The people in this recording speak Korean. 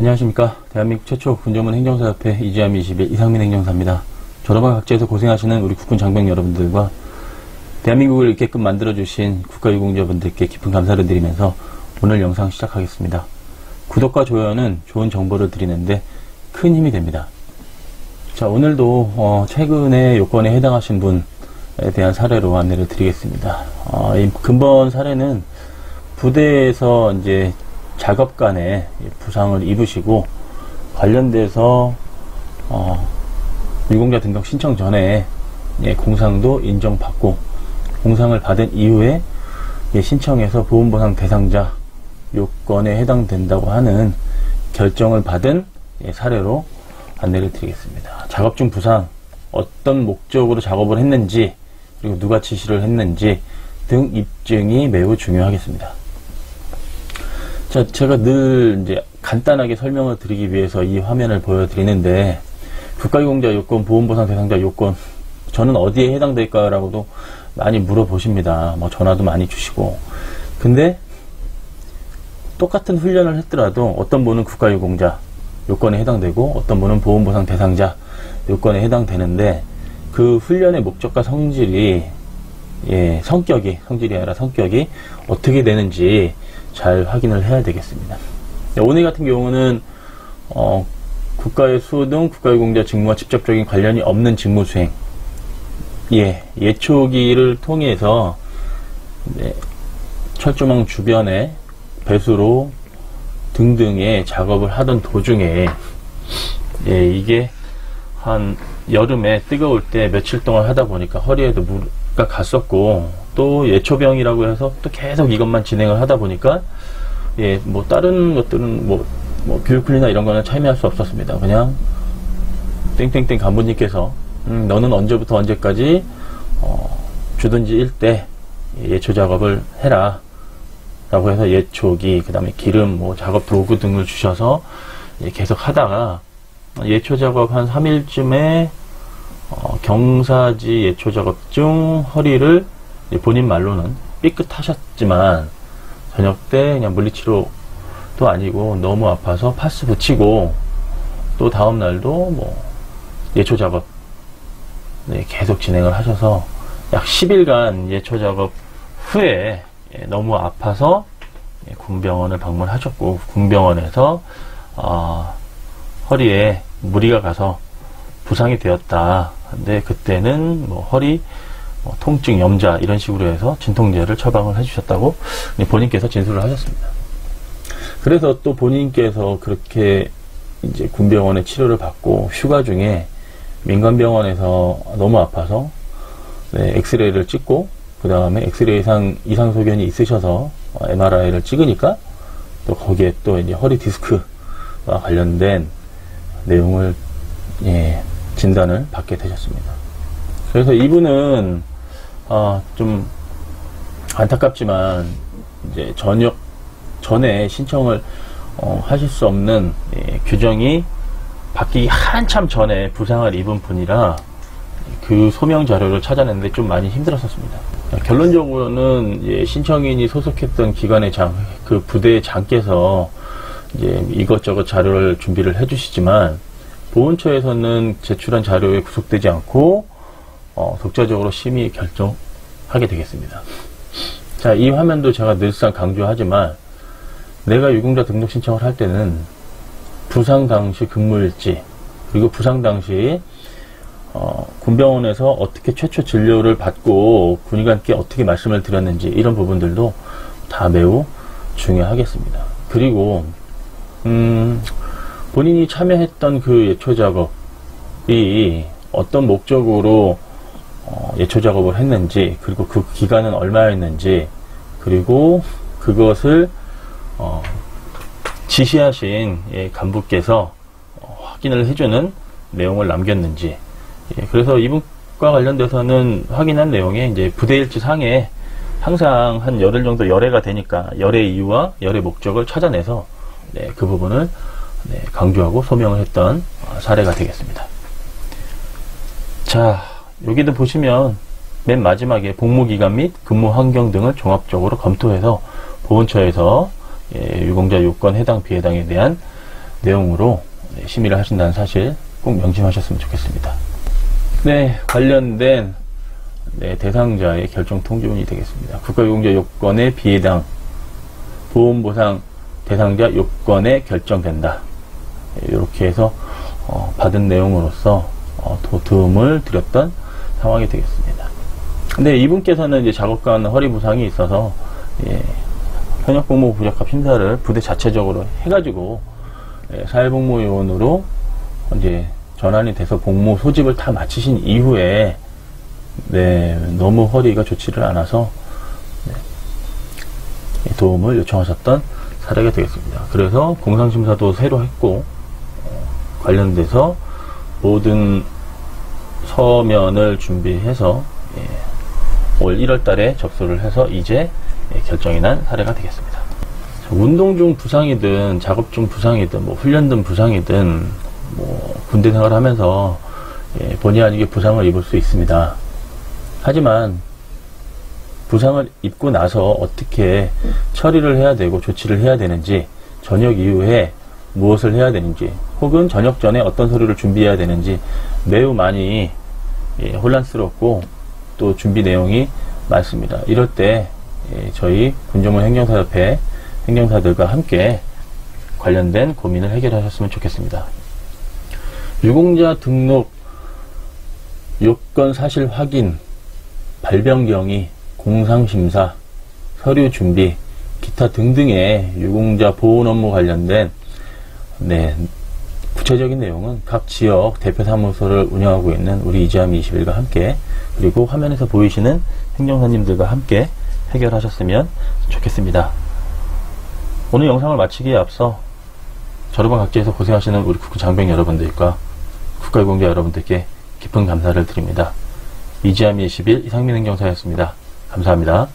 안녕하십니까. 대한민국 최초 군전문 행정사협회 이지아미 21 이상민 행정사입니다. 저렴한 각지에서 고생하시는 우리 국군 장병 여러분들과 대한민국을 있게끔 만들어주신 국가유공자분들께 깊은 감사를 드리면서 오늘 영상 시작하겠습니다. 구독과 좋아요는 좋은 정보를 드리는데 큰 힘이 됩니다. 자, 오늘도 최근에 요건에 해당하신 분에 대한 사례로 안내를 드리겠습니다. 이 근본 사례는 부대에서 이제 작업간에 부상을 입으시고 관련돼서 유공자 등록 신청 전에 공상도 인정받고 공상을 받은 이후에 신청해서 보험보상 대상자 요건에 해당된다고 하는 결정을 받은 사례로 안내를 드리겠습니다. 작업 중 부상, 어떤 목적으로 작업을 했는지, 그리고 누가 지시를 했는지 등 입증이 매우 중요하겠습니다. 자, 제가 늘 이제 간단하게 설명을 드리기 위해서 이 화면을 보여드리는데, 국가유공자 요건, 보험보상 대상자 요건, 저는 어디에 해당될까라고도 많이 물어보십니다. 전화도 많이 주시고. 근데 똑같은 훈련을 했더라도 어떤 분은 국가유공자 요건에 해당되고 어떤 분은 보험보상 대상자 요건에 해당되는데, 그 훈련의 목적과 성질이 성질이 아니라 성격이 어떻게 되는지 잘 확인을 해야 되겠습니다. 오늘 같은 경우는 국가의 수호 등 국가유공자 직무와 직접적인 관련이 없는 직무 수행, 예초기를 통해서 철조망 주변에 배수로 등등의 작업을 하던 도중에 이게 한 여름에 뜨거울 때 며칠 동안 하다 보니까 허리에도 무가 갔었고, 또 예초병이라고 해서 또 계속 이것만 진행을 하다 보니까 다른 것들은 교육훈련이나 이런 거는 참여할 수 없었습니다. 그냥 땡땡땡 간부님께서 너는 언제부터 언제까지 주둔지 일대 예초 작업을 해라 라고 해서 예초기, 그 다음에 기름, 작업 도구 등을 주셔서 계속 하다가 예초 작업 한 3일쯤에 경사지 예초 작업 중 허리를 본인 말로는 삐끗하셨지만 저녁 때 그냥 물리치료도 아니고 너무 아파서 파스 붙이고, 또 다음날도 예초 작업 계속 진행을 하셔서 약 10일간 예초 작업 후에 너무 아파서 군병원을 방문하셨고, 군병원에서 허리에 무리가 가서 부상이 되었다. 근데 그때는 허리 통증, 염자 이런 식으로 해서 진통제를 처방을 해주셨다고 본인께서 진술을 하셨습니다. 그래서 또 본인께서 그렇게 이제 군병원에 치료를 받고 휴가 중에 민간병원에서 너무 아파서 엑스레이를 찍고, 그 다음에 엑스레이상 이상 소견이 있으셔서 MRI를 찍으니까 또 거기에 또 이제 허리 디스크와 관련된 내용을 진단을 받게 되셨습니다. 그래서 이분은 좀 안타깝지만 이제 저녁 전에 신청을 하실 수 없는 규정이 바뀌기 한참 전에 부상을 입은 분이라 그 소명 자료를 찾아내는데 좀 많이 힘들었었습니다. 결론적으로는 신청인이 소속했던 기관의 그 부대의 장께서 이제 이것저것 자료를 준비를 해주시지만 보훈처에서는 제출한 자료에 구속되지 않고 독자적으로 심의 결정하게 되겠습니다. 자, 이 화면도 제가 늘상 강조하지만 내가 유공자 등록 신청을 할 때는 부상 당시 근무일지, 그리고 부상 당시 군병원에서 어떻게 최초 진료를 받고 군의관께 어떻게 말씀을 드렸는지 이런 부분들도 다 매우 중요하겠습니다. 그리고 본인이 참여했던 그 예초 작업이 어떤 목적으로 예초 작업을 했는지, 그리고 그 기간은 얼마였는지, 그리고 그것을 지시하신 간부께서 확인을 해주는 내용을 남겼는지, 그래서 이분과 관련돼서는 확인한 내용에 이제 부대일지 상에 항상 한 열흘 정도 열애가 되니까 열애 이유와 열애 목적을 찾아내서 그 부분을 강조하고 소명을 했던 사례가 되겠습니다. 자, 여기도 보시면 맨 마지막에 복무기간 및 근무 환경 등을 종합적으로 검토해서 보훈처에서 유공자 요건 해당 비해당에 대한 내용으로 심의를 하신다는 사실 꼭 명심하셨으면 좋겠습니다. 네, 관련된 대상자의 결정 통지문이 되겠습니다. 국가유공자 요건에 비해당 보험보상 대상자 요건에 결정된다. 이렇게 해서 받은 내용으로서 도움을 드렸던 상황이 되겠습니다. 근데 이분께서는 이제 작업관 허리 부상이 있어서 현역복무 부적합 심사를 부대 자체적으로 해가지고 사회복무요원으로 이제 전환이 돼서 복무 소집을 다 마치신 이후에 너무 허리가 좋지를 않아서 도움을 요청하셨던 사례가 되겠습니다. 그래서 공상심사도 새로 했고 관련돼서 모든 서면을 준비해서 올 1월 달에 접수를 해서 이제 결정이 난 사례가 되겠습니다. 운동 중 부상이든 작업 중 부상이든 뭐 훈련 등 부상이든 뭐 군대 생활을 하면서 본의 아니게 부상을 입을 수 있습니다. 하지만 부상을 입고 나서 어떻게 처리를 해야 되고 조치를 해야 되는지, 전역 이후에 무엇을 해야 되는지, 혹은 전역 전에 어떤 서류를 준비해야 되는지 매우 많이 혼란스럽고 또 준비 내용이 많습니다. 이럴 때 저희 군전문 행정사협회 행정사들과 함께 관련된 고민을 해결하셨으면 좋겠습니다. 유공자 등록, 요건 사실 확인, 발병경위, 공상심사, 서류 준비, 기타 등등의 유공자 보훈 업무 관련된 구체적인 내용은 각 지역 대표사무소를 운영하고 있는 우리 이지아미21과 함께, 그리고 화면에서 보이시는 행정사님들과 함께 해결하셨으면 좋겠습니다. 오늘 영상을 마치기에 앞서 저로반 각지에서 고생하시는 우리 국군 장병 여러분들과 국가유공자 여러분들께 깊은 감사를 드립니다. 이지아미21 이상민 행정사였습니다. 감사합니다.